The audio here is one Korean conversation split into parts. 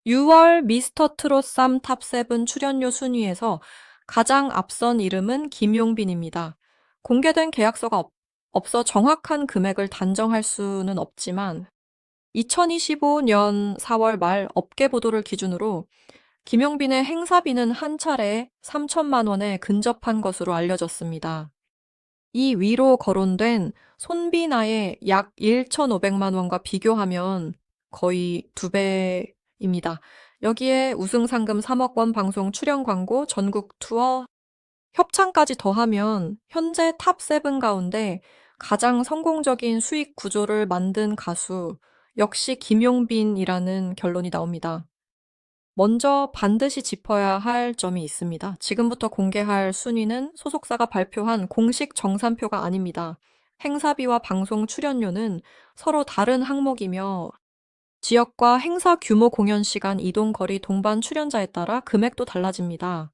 6월 미스터 트롯 쌈 탑7 출연료 순위에서 가장 앞선 이름은 김용빈입니다. 공개된 계약서가 없어 정확한 금액을 단정할 수는 없지만 2025년 4월 말 업계 보도를 기준으로 김용빈의 행사비는 한 차례 3천만 원에 근접한 것으로 알려졌습니다. 이 위로 거론된 손비나의 약 1,500만 원과 비교하면 거의 2배입니다. 여기에 우승 상금 3억 원 방송 출연 광고, 전국 투어, 협찬까지 더하면 현재 탑7 가운데 가장 성공적인 수익 구조를 만든 가수 역시 김용빈이라는 결론이 나옵니다. 먼저 반드시 짚어야 할 점이 있습니다. 지금부터 공개할 순위는 소속사가 발표한 공식 정산표가 아닙니다. 행사비와 방송 출연료는 서로 다른 항목이며 지역과 행사 규모, 공연 시간, 이동 거리, 동반 출연자에 따라 금액도 달라집니다.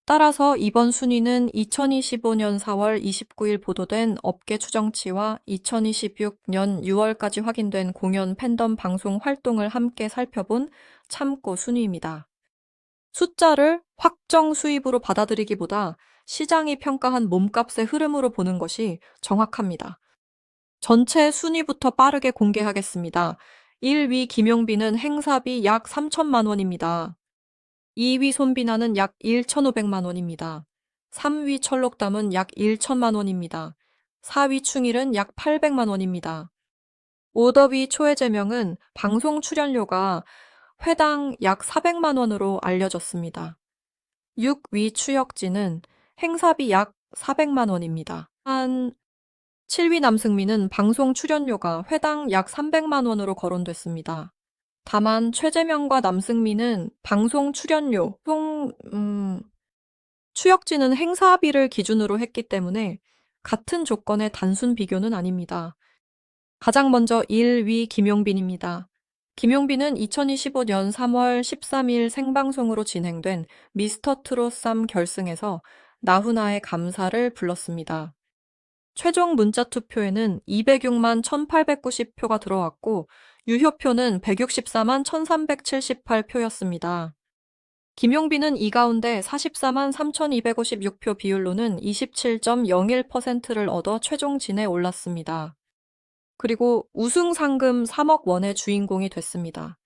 따라서 이번 순위는 2025년 4월 29일 보도된 업계 추정치와 2026년 6월까지 확인된 공연 팬덤 방송 활동을 함께 살펴본 참고 순위입니다. 숫자를 확정 수입으로 받아들이기보다 시장이 평가한 몸값의 흐름으로 보는 것이 정확합니다. 전체 순위부터 빠르게 공개하겠습니다. 1위 김용빈은 행사비 약 3천만 원입니다. 2위 손비나는 약 1,500만 원입니다. 3위 철록담은 약 1천만 원입니다. 4위 충일은 약 800만 원입니다. 오더비 초해제명은 방송 출연료가 회당 약 400만 원으로 알려졌습니다. 6위 추혁진은 행사비 약 400만 원입니다. 한 7위 남승민은 방송 출연료가 회당 약 300만 원으로 거론됐습니다. 다만 최재명과 남승민은 방송 출연료, 추혁진은 행사비를 기준으로 했기 때문에 같은 조건의 단순 비교는 아닙니다. 가장 먼저 1위 김용빈입니다. 김용빈은 2025년 3월 13일 생방송으로 진행된 미스터 트롯 쌈 결승에서 나훈아의 감사를 불렀습니다. 최종 문자 투표에는 206만 1,890표가 들어왔고 유효표는 164만 1,378표였습니다. 김용빈은 이 가운데 44만 3,256표 비율로는 27.01%를 얻어 최종진에 올랐습니다. 그리고 우승 상금 3억 원의 주인공이 됐습니다.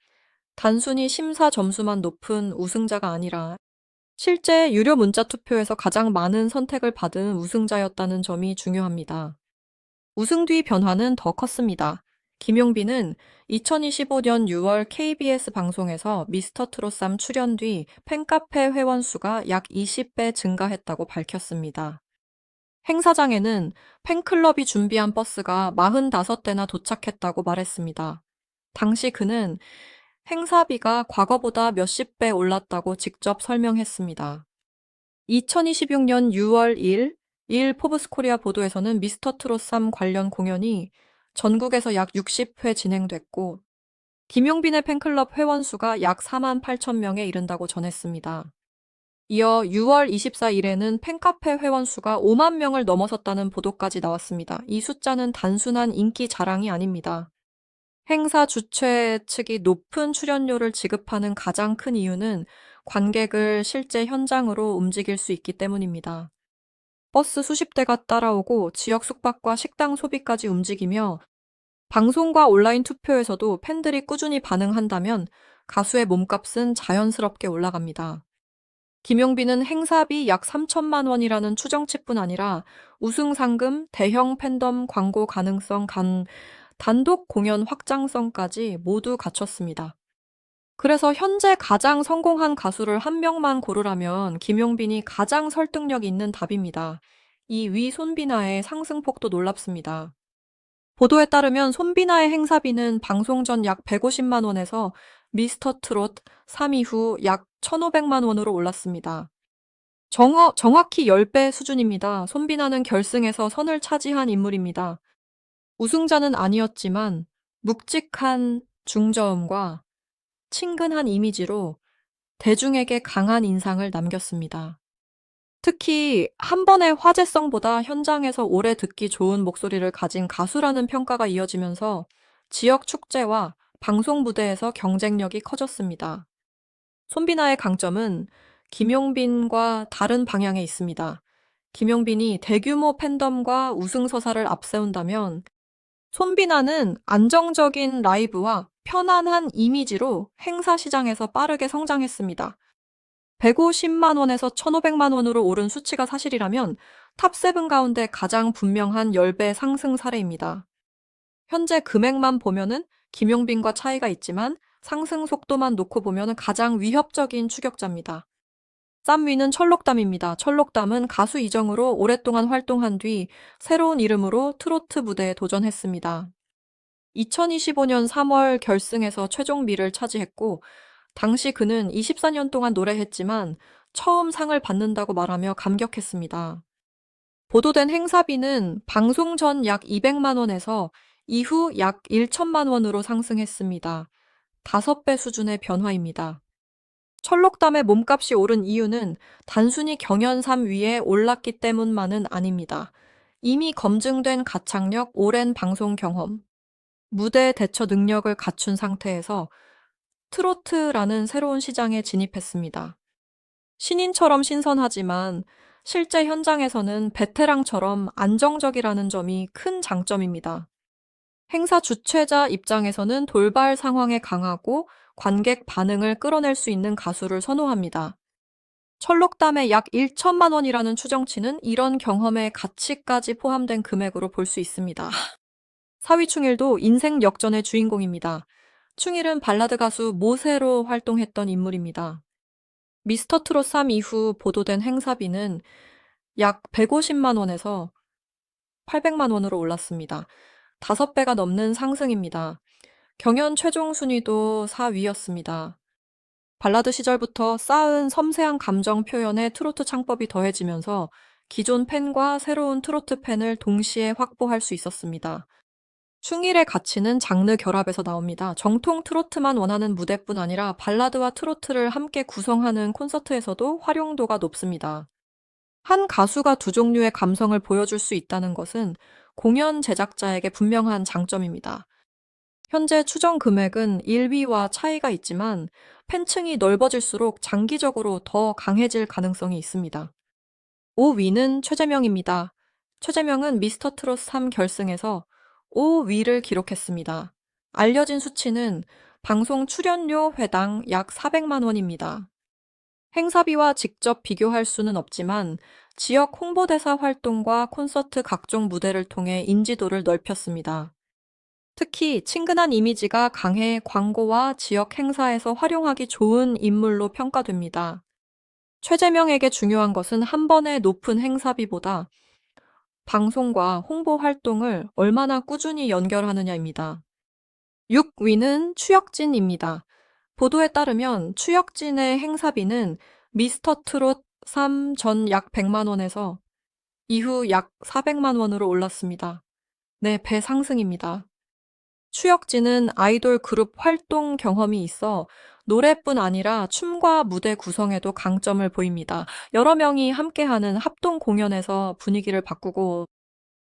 단순히 심사 점수만 높은 우승자가 아니라 실제 유료 문자 투표에서 가장 많은 선택을 받은 우승자였다는 점이 중요합니다. 우승 뒤 변화는 더 컸습니다. 김용빈은 2025년 6월 KBS 방송에서 미스터 트롯 쌈 출연 뒤 팬카페 회원 수가 약 20배 증가했다고 밝혔습니다. 행사장에는 팬클럽이 준비한 버스가 45대나 도착했다고 말했습니다. 당시 그는 행사비가 과거보다 몇십 배 올랐다고 직접 설명했습니다. 2026년 6월 1일 포브스 코리아 보도에서는 미스터 트롯 3 관련 공연이 전국에서 약 60회 진행됐고 김용빈의 팬클럽 회원 수가 약 4만 8천 명에 이른다고 전했습니다. 이어 6월 24일에는 팬카페 회원 수가 5만 명을 넘어섰다는 보도까지 나왔습니다. 이 숫자는 단순한 인기 자랑이 아닙니다. 행사 주최 측이 높은 출연료를 지급하는 가장 큰 이유는 관객을 실제 현장으로 움직일 수 있기 때문입니다. 버스 수십 대가 따라오고 지역 숙박과 식당 소비까지 움직이며 방송과 온라인 투표에서도 팬들이 꾸준히 반응한다면 가수의 몸값은 자연스럽게 올라갑니다. 김용빈은 행사비 약 3천만 원이라는 추정치뿐 아니라 우승 상금, 대형 팬덤 광고 가능성, 단독 공연 확장성까지 모두 갖췄습니다. 그래서 현재 가장 성공한 가수를 한 명만 고르라면 김용빈이 가장 설득력 있는 답입니다. 이 위 손비나의 상승폭도 놀랍습니다. 보도에 따르면 손비나의 행사비는 방송 전 약 150만 원에서 미스터 트롯 3위 후 약 1,500만 원으로 올랐습니다. 정확히 10배 수준입니다. 손비나는 결승에서 선을 차지한 인물입니다. 우승자는 아니었지만 묵직한 중저음과 친근한 이미지로 대중에게 강한 인상을 남겼습니다. 특히 한 번의 화제성보다 현장에서 오래 듣기 좋은 목소리를 가진 가수라는 평가가 이어지면서 지역 축제와 방송 무대에서 경쟁력이 커졌습니다. 손비나의 강점은 김용빈과 다른 방향에 있습니다. 김용빈이 대규모 팬덤과 우승서사를 앞세운다면 손비나는 안정적인 라이브와 편안한 이미지로 행사 시장에서 빠르게 성장했습니다. 150만 원에서 1,500만 원으로 오른 수치가 사실이라면 탑7 가운데 가장 분명한 10배 상승 사례입니다. 현재 금액만 보면은 김용빈과 차이가 있지만 상승 속도만 놓고 보면 가장 위협적인 추격자입니다. 쌈위는 철록담입니다. 철록담은 가수 이정으로 오랫동안 활동한 뒤 새로운 이름으로 트로트 무대에 도전했습니다. 2025년 3월 결승에서 최종 미를 차지했고 당시 그는 24년 동안 노래했지만 처음 상을 받는다고 말하며 감격했습니다. 보도된 행사비는 방송 전 약 200만 원에서 이후 약 1천만 원으로 상승했습니다. 5배 수준의 변화입니다. 철록담의 몸값이 오른 이유는 단순히 경연삼 위에 올랐기 때문만은 아닙니다. 이미 검증된 가창력, 오랜 방송 경험, 무대 대처 능력을 갖춘 상태에서 트로트라는 새로운 시장에 진입했습니다. 신인처럼 신선하지만 실제 현장에서는 베테랑처럼 안정적이라는 점이 큰 장점입니다. 행사 주최자 입장에서는 돌발 상황에 강하고 관객 반응을 끌어낼 수 있는 가수를 선호합니다. 철록담의 약 1천만 원이라는 추정치는 이런 경험의 가치까지 포함된 금액으로 볼 수 있습니다. 사위충일도 인생 역전의 주인공입니다. 충일은 발라드 가수 모세로 활동했던 인물입니다. 미스터 트롯 3 이후 보도된 행사비는 약 150만 원에서 800만 원으로 올랐습니다. 5배가 넘는 상승입니다. 경연 최종 순위도 4위였습니다. 발라드 시절부터 쌓은 섬세한 감정 표현에 트로트 창법이 더해지면서 기존 팬과 새로운 트로트 팬을 동시에 확보할 수 있었습니다. 충일의 가치는 장르 결합에서 나옵니다. 정통 트로트만 원하는 무대뿐 아니라 발라드와 트로트를 함께 구성하는 콘서트에서도 활용도가 높습니다. 한 가수가 두 종류의 감성을 보여줄 수 있다는 것은 공연 제작자에게 분명한 장점입니다. 현재 추정 금액은 1위와 차이가 있지만 팬층이 넓어질수록 장기적으로 더 강해질 가능성이 있습니다. 5위는 최재명입니다. 최재명은 미스터 트롯 3 결승에서 5위를 기록했습니다. 알려진 수치는 방송 출연료 회당 약 400만 원입니다. 행사비와 직접 비교할 수는 없지만 지역 홍보대사 활동과 콘서트 각종 무대를 통해 인지도를 넓혔습니다. 특히 친근한 이미지가 강해 광고와 지역 행사에서 활용하기 좋은 인물로 평가됩니다. 최재명에게 중요한 것은 한 번의 높은 행사비보다 방송과 홍보 활동을 얼마나 꾸준히 연결하느냐입니다. 6위는 추혁진입니다. 보도에 따르면 추혁진의 행사비는 미스터 트롯 3 전 약 100만 원에서 이후 약 400만 원으로 올랐습니다. 4배 상승입니다. 추혁진은 아이돌 그룹 활동 경험이 있어 노래뿐 아니라 춤과 무대 구성에도 강점을 보입니다. 여러 명이 함께하는 합동 공연에서 분위기를 바꾸고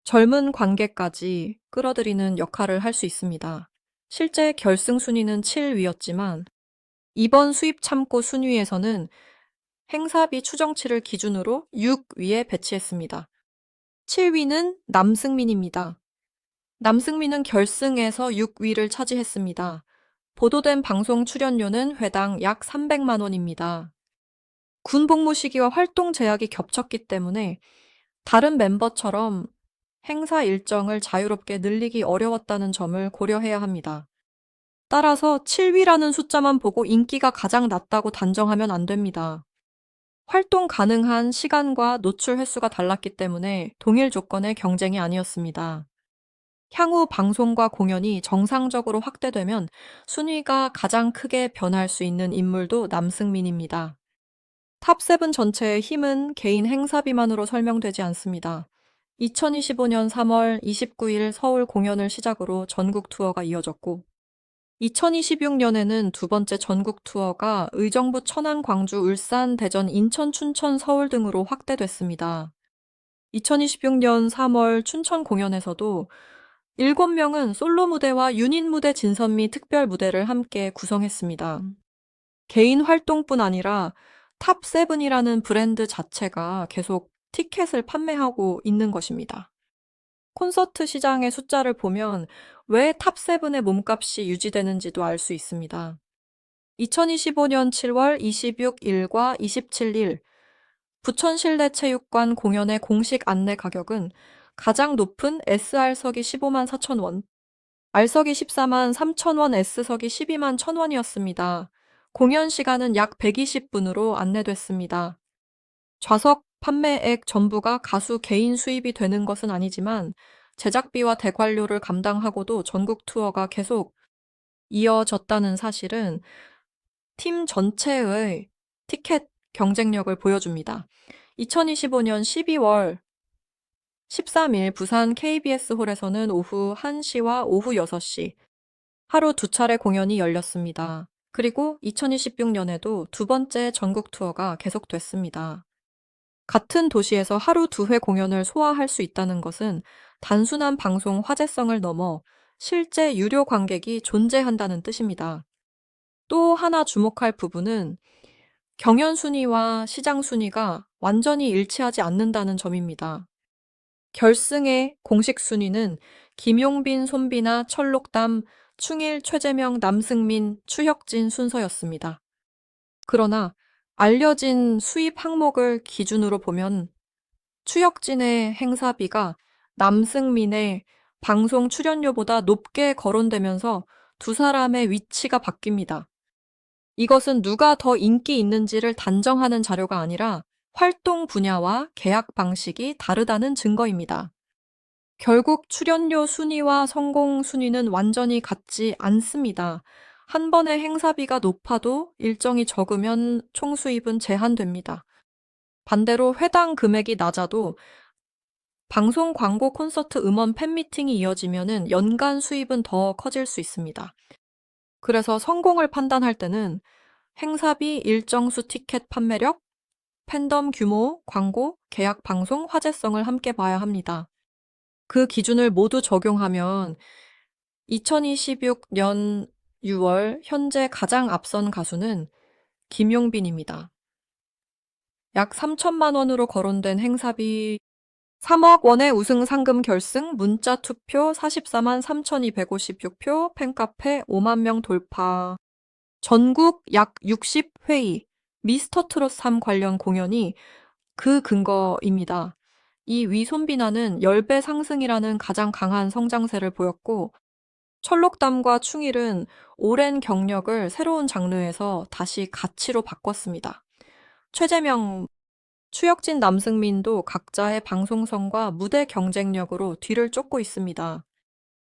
젊은 관객까지 끌어들이는 역할을 할 수 있습니다. 실제 결승 순위는 7위였지만 이번 수입 참고 순위에서는 행사비 추정치를 기준으로 6위에 배치했습니다. 7위는 남승민입니다. 남승민은 결승에서 6위를 차지했습니다. 보도된 방송 출연료는 회당 약 300만 원입니다. 군 복무 시기와 활동 제약이 겹쳤기 때문에 다른 멤버처럼 행사 일정을 자유롭게 늘리기 어려웠다는 점을 고려해야 합니다. 따라서 7위라는 숫자만 보고 인기가 가장 낮다고 단정하면 안 됩니다. 활동 가능한 시간과 노출 횟수가 달랐기 때문에 동일 조건의 경쟁이 아니었습니다. 향후 방송과 공연이 정상적으로 확대되면 순위가 가장 크게 변할 수 있는 인물도 남승민입니다. 탑7 전체의 힘은 개인 행사비만으로 설명되지 않습니다. 2025년 3월 29일 서울 공연을 시작으로 전국 투어가 이어졌고 2026년에는 두 번째 전국 투어가 의정부 천안, 광주, 울산, 대전, 인천, 춘천, 서울 등으로 확대됐습니다. 2026년 3월 춘천 공연에서도 7명은 솔로 무대와 유닛 무대 진선 미 특별 무대를 함께 구성했습니다. 개인 활동뿐 아니라 탑세븐이라는 브랜드 자체가 계속 티켓을 판매하고 있는 것입니다. 콘서트 시장의 숫자를 보면 왜 탑세븐의 몸값이 유지되는지도 알 수 있습니다. 2025년 7월 26일과 27일 부천실내체육관 공연의 공식 안내 가격은 가장 높은 SR석이 15만 4천 원, R석이 14만 3천 원, S석이 12만 1천 원이었습니다. 공연 시간은 약 120분으로 안내됐습니다. 좌석 판매액 전부가 가수 개인 수입이 되는 것은 아니지만 제작비와 대관료를 감당하고도 전국 투어가 계속 이어졌다는 사실은 팀 전체의 티켓 경쟁력을 보여줍니다. 2025년 12월 13일 부산 KBS 홀에서는 오후 1시와 오후 6시 하루 2차례 공연이 열렸습니다. 그리고 2026년에도 두 번째 전국 투어가 계속됐습니다. 같은 도시에서 하루 2회 공연을 소화할 수 있다는 것은 단순한 방송 화제성을 넘어 실제 유료 관객이 존재한다는 뜻입니다. 또 하나 주목할 부분은 경연 순위와 시장 순위가 완전히 일치하지 않는다는 점입니다. 결승의 공식 순위는 김용빈, 손비나, 철록담, 충일, 최재명, 남승민, 추혁진 순서였습니다. 그러나 알려진 수입 항목을 기준으로 보면 추혁진의 행사비가 남승민의 방송 출연료보다 높게 거론되면서 두 사람의 위치가 바뀝니다. 이것은 누가 더 인기 있는지를 단정하는 자료가 아니라 활동 분야와 계약 방식이 다르다는 증거입니다. 결국 출연료 순위와 성공 순위는 완전히 같지 않습니다. 한 번의 행사비가 높아도 일정이 적으면 총 수입은 제한됩니다. 반대로 회당 금액이 낮아도 방송 광고 콘서트 음원 팬미팅이 이어지면 연간 수입은 더 커질 수 있습니다. 그래서 성공을 판단할 때는 행사비, 일정 수 티켓 판매력, 팬덤 규모, 광고, 계약 방송, 화제성을 함께 봐야 합니다. 그 기준을 모두 적용하면 2026년 6월 현재 가장 앞선 가수는 김용빈입니다. 약 3천만 원으로 거론된 행사비 3억 원의 우승 상금 결승, 문자 투표 44만 3,256표, 팬카페 5만 명 돌파, 전국 약 60회의, 미스터 트롯 3 관련 공연이 그 근거입니다. 이 위손비나는 10배 상승이라는 가장 강한 성장세를 보였고, 철록담과 충일은 오랜 경력을 새로운 장르에서 다시 가치로 바꿨습니다. 최재명, 추혁진, 남승민도 각자의 방송성과 무대 경쟁력으로 뒤를 쫓고 있습니다.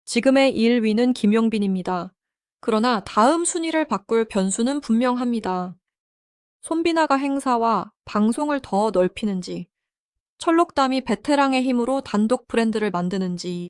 지금의 1위는 김용빈입니다. 그러나 다음 순위를 바꿀 변수는 분명합니다. 손비나가 행사와 방송을 더 넓히는지, 철록담이 베테랑의 힘으로 단독 브랜드를 만드는지,